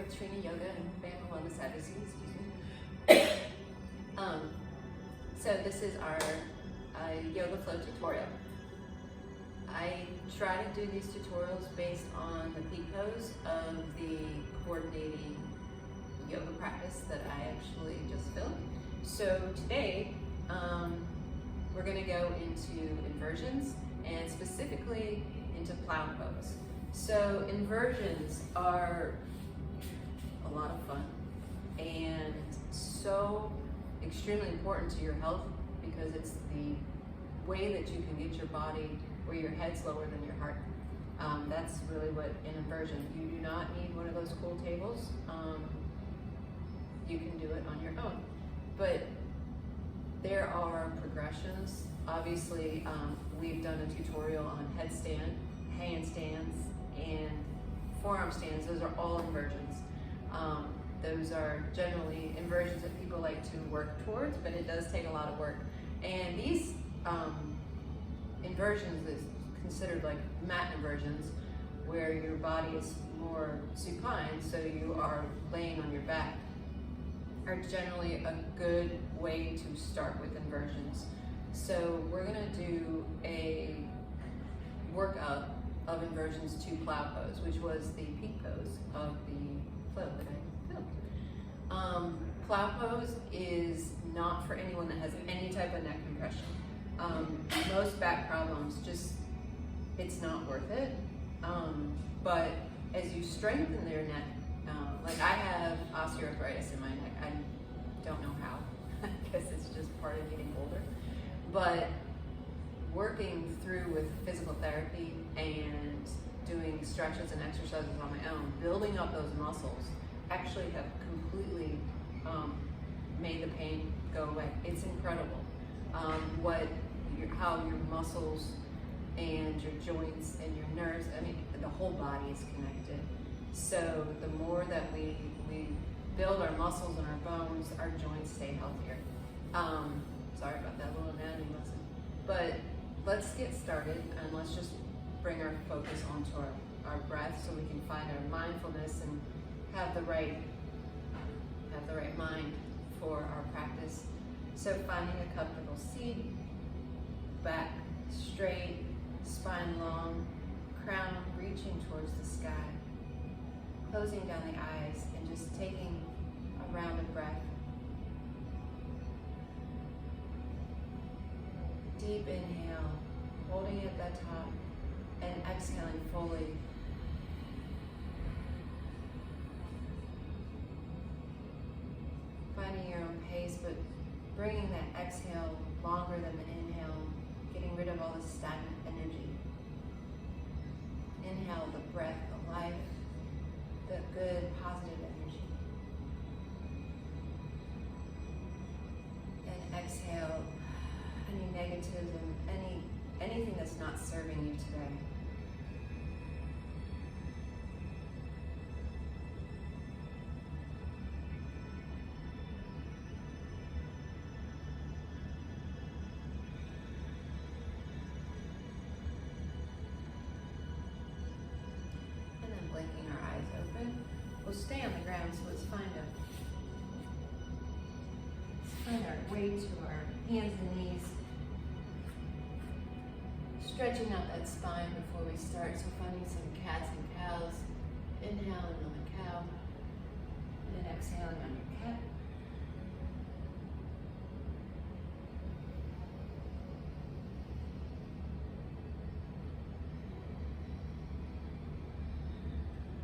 with Treeni Yoga and Family Wellness Advocacy, excuse me. So this is our yoga flow tutorial. I try to do these tutorials based on the peak pose of the coordinating yoga practice that I actually just filmed. So today, we're going to go into inversions and specifically into plow pose. So inversions are a lot of fun and so extremely important to your health because it's the way that you can get your body where your head's lower than your heart. That's really what an inversion. You do not need one of those cool tables. You can do it on your own. But there are progressions. Obviously, we've done a tutorial on headstand, handstands, and forearm stands. Those are all inversions. Those are generally inversions that people like to work towards, but it does take a lot of work. And these inversions is considered like mat inversions, where your body is more supine, so you are laying on your back, are generally a good way to start with inversions. So we're gonna do a workout of inversions to plow pose, which was the peak pose of the flow that I filmed. Plow pose is not for anyone that has any type of neck compression. Most back problems, it's not worth it. But as you strengthen their neck, like I have osteoarthritis in my neck. I don't know how. I guess it's just part of getting older. But working through with physical therapy and doing stretches and exercises on my own, building up those muscles, actually have completely made the pain go away. It's incredible how your muscles and your joints and your nerves, I mean, the whole body is connected. So the more that we build our muscles and our bones, our joints stay healthier. Sorry about that little anatomy lesson. But let's get started and let's just bring our focus onto our breath so we can find our mindfulness and have the right mind for our practice. So finding a comfortable seat, back straight, spine long, crown reaching towards the sky, closing down the eyes and just taking a rounded breath. Deep inhale, holding it at the top, and exhaling fully. Finding your own pace, but bringing that exhale longer than the inhale, getting rid of all the stagnant energy. Inhale the breath, the life, the good, positive energy. And exhale any negativism, anything that's not serving you today. Blinking our eyes open. We'll stay on the ground, so let's find our way to our hands and knees. Stretching out that spine before we start, so finding some cats and cows. Inhaling on the cow, and then exhaling on your cat.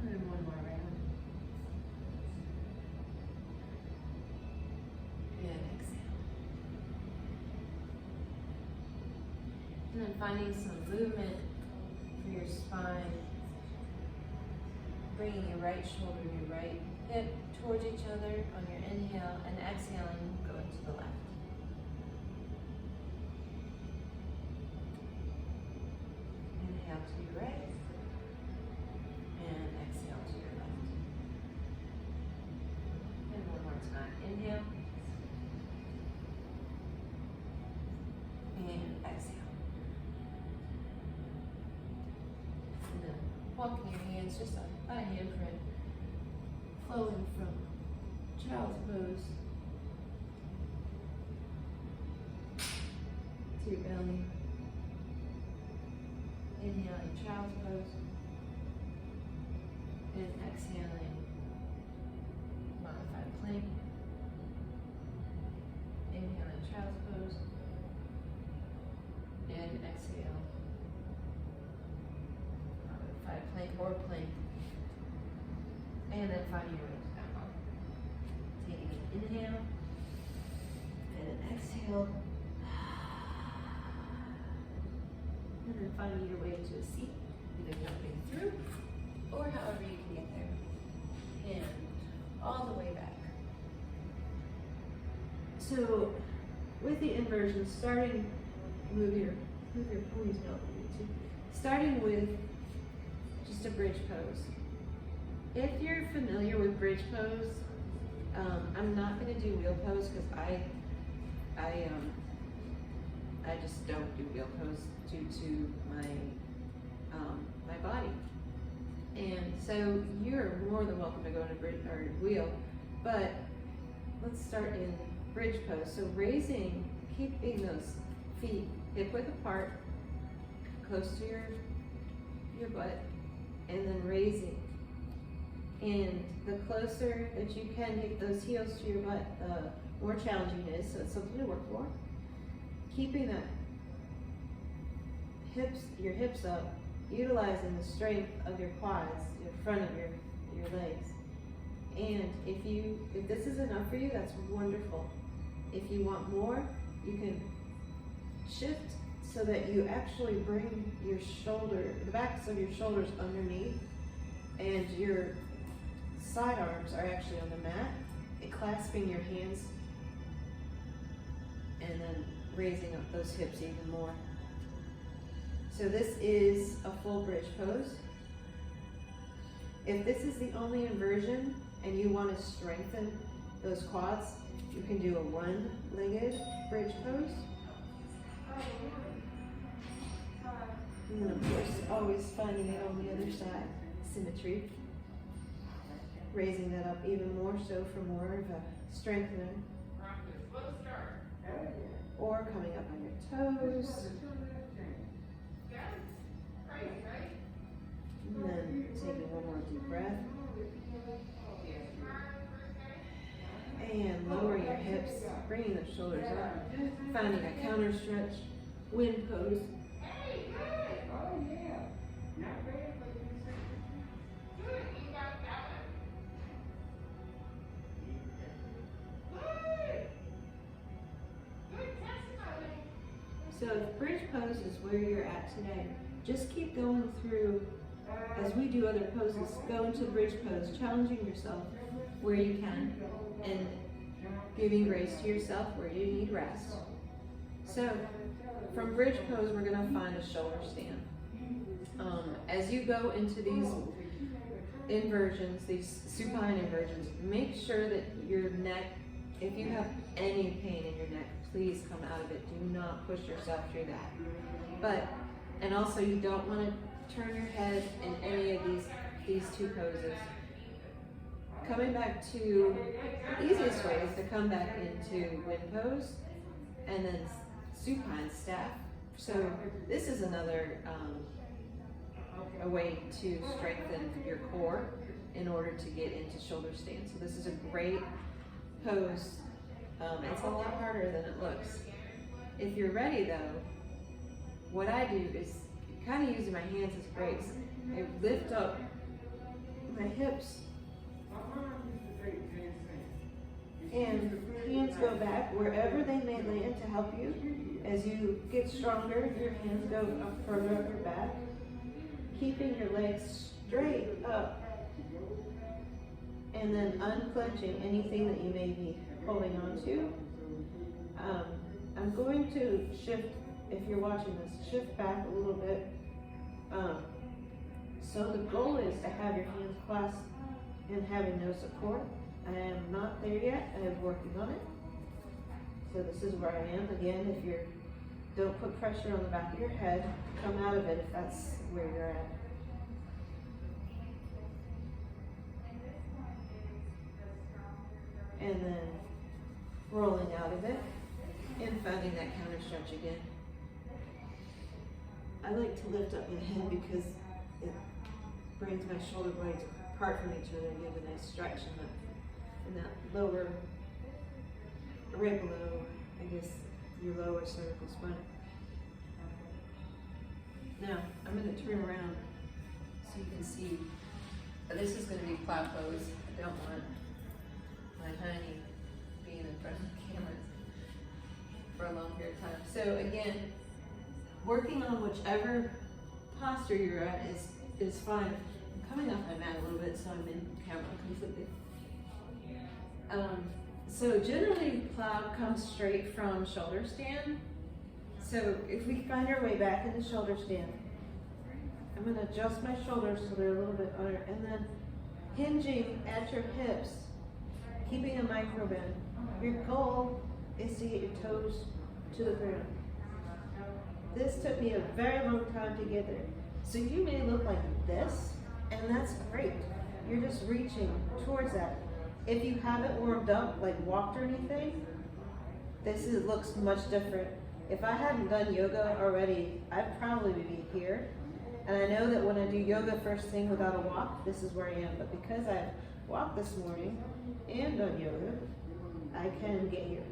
And one more round. And exhale. And then finding some movement for your spine. Bringing your right shoulder and your right hip towards each other on your inhale, and exhaling, going to the left. Inhale to your right. And exhale to your left. And one more time. Inhale. And exhale. And then walking your hands just a handprint flowing from child's pose to your belly. Inhaling child's pose and exhaling modified plank. Inhaling child's pose and exhale modified plank or plank. And then finding your way down. Taking an inhale and an exhale. And then finding your way to a seat, either jumping through or however you can get there. And all the way back. So with the inversions, starting, move your ponytail if you need to. Starting with just a bridge pose. If you're familiar with bridge pose, I'm not going to do wheel pose because I just don't do wheel pose due to my my body. And so you're more than welcome to go into bridge or wheel, but let's start in bridge pose. So raising, keeping those feet hip width apart, close to your butt, and then raising. And the closer that you can get those heels to your butt, the more challenging it is, so it's something to work for. Keeping that your hips up, utilizing the strength of your quads, your front of your legs. And if this is enough for you, that's wonderful. If you want more, you can shift so that you actually bring the backs of your shoulders underneath, and your side arms are actually on the mat, and clasping your hands, and then raising up those hips even more. So this is a full bridge pose. If this is the only inversion and you want to strengthen those quads, you can do a one-legged bridge pose. And then of course, always finding it on the other side, symmetry. Raising that up even more so for more of a strengthening. Or coming up on your toes. And then taking one more deep breath. And lowering your hips, bringing the shoulders up. Finding a counter stretch, wind pose. So if bridge pose is where you're at today, just keep going through, as we do other poses, go into bridge pose, challenging yourself where you can, and giving grace to yourself where you need rest. So from bridge pose, we're going to find a shoulder stand. As you go into these inversions, these supine inversions, make sure that your neck, if you have any pain in your neck, please come out of it. Do not push yourself through that. And also you don't want to turn your head in any of these two poses. Coming back to, the easiest way is to come back into wind pose and then supine staff. So this is another a way to strengthen your core in order to get into shoulder stand. So this is a great pose. It's a lot harder than it looks. If you're ready though, what I do is kind of using my hands as brakes. I lift up my hips and hands go back wherever they may land to help you. As you get stronger, your hands go up further up your back, keeping your legs straight up, and then unclenching anything that you may be holding on to. I'm going to shift, if you're watching this, shift back a little bit. So the goal is to have your hands clasped and having no support. I am not there yet, I am working on it. So this is where I am. Again, if you're, don't put pressure on the back of your head, come out of it if that's where you're at. and then rolling out of it and finding that counter stretch again. I like to lift up my head because it brings my shoulder blades apart from each other and gives a nice stretch in that lower, right below, I guess, your lower cervical spine. Now, I'm going to turn around So you can see, this is going to be plow pose. I don't want my honey being in front of the cameras for a long period of time. So again, working on whichever posture you're at is fine. I'm coming off my mat a little bit so I'm in camera completely. So generally plow comes straight from shoulder stand. So if we find our way back into shoulder stand, I'm going to adjust my shoulders so they're a little bit under, and then hinging at your hips, keeping a micro bend. Your goal is to get your toes to the ground. This took me a very long time to get there. So you may look like this, and that's great. You're just reaching towards that. If you haven't warmed up, like walked or anything, looks much different. If I hadn't done yoga already, I'd probably be here. And I know that when I do yoga first thing without a walk, this is where I am. But because I've walked this morning and done yoga, I can get here.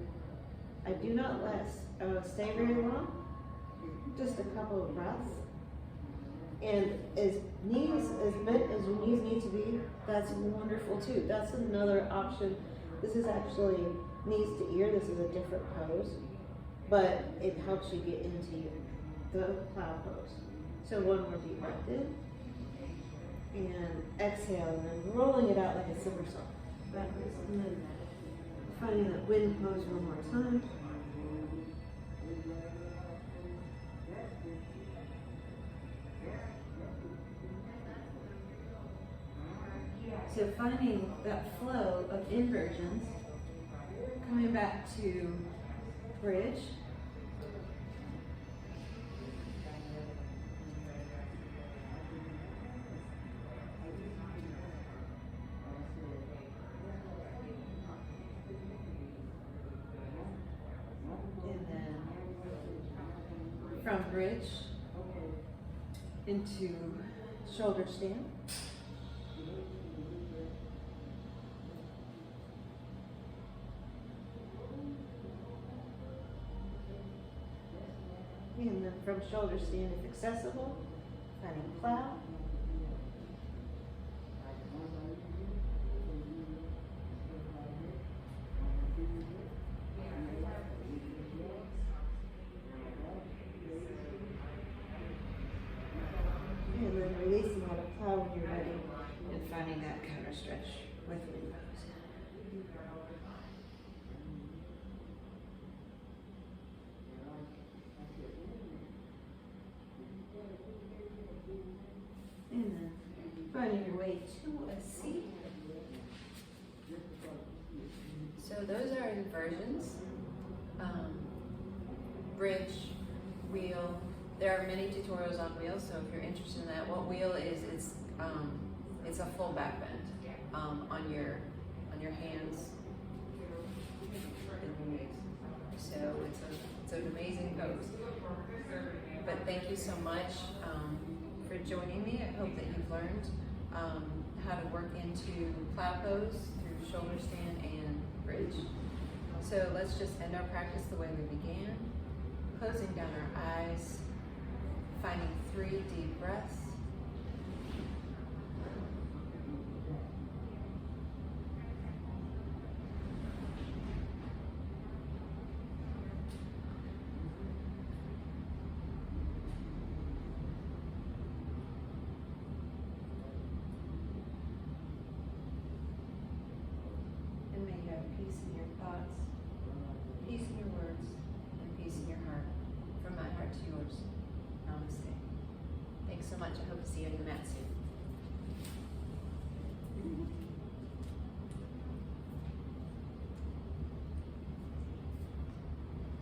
I do not stay very long, just a couple of breaths. And as bent as your knees need to be, that's wonderful too. That's another option. This is actually knees to ear. This is a different pose, but it helps you get into the plow pose. So one more deep breath in, and exhale, and then rolling it out like a somersault backwards, and then finding that wind pose one more time. So finding that flow of inversions, coming back to bridge. And then from bridge into shoulder stand. And then from shoulder stand, if accessible, finding plow. And then releasing out of plow when you're ready, and finding that counter stretch with wind pose. And then finding your way to a seat. So those are inversions, bridge, wheel. There are many tutorials on wheels, so if you're interested in that, what wheel is, it's a full back bend on your hands and your knees. So it's an amazing pose. But thank you so much for joining me. I hope that you've learned how to work into plow pose through shoulder stand and bridge. So let's just end our practice the way we began, closing down our eyes, finding 3 deep breaths. And may you have peace in your thoughts.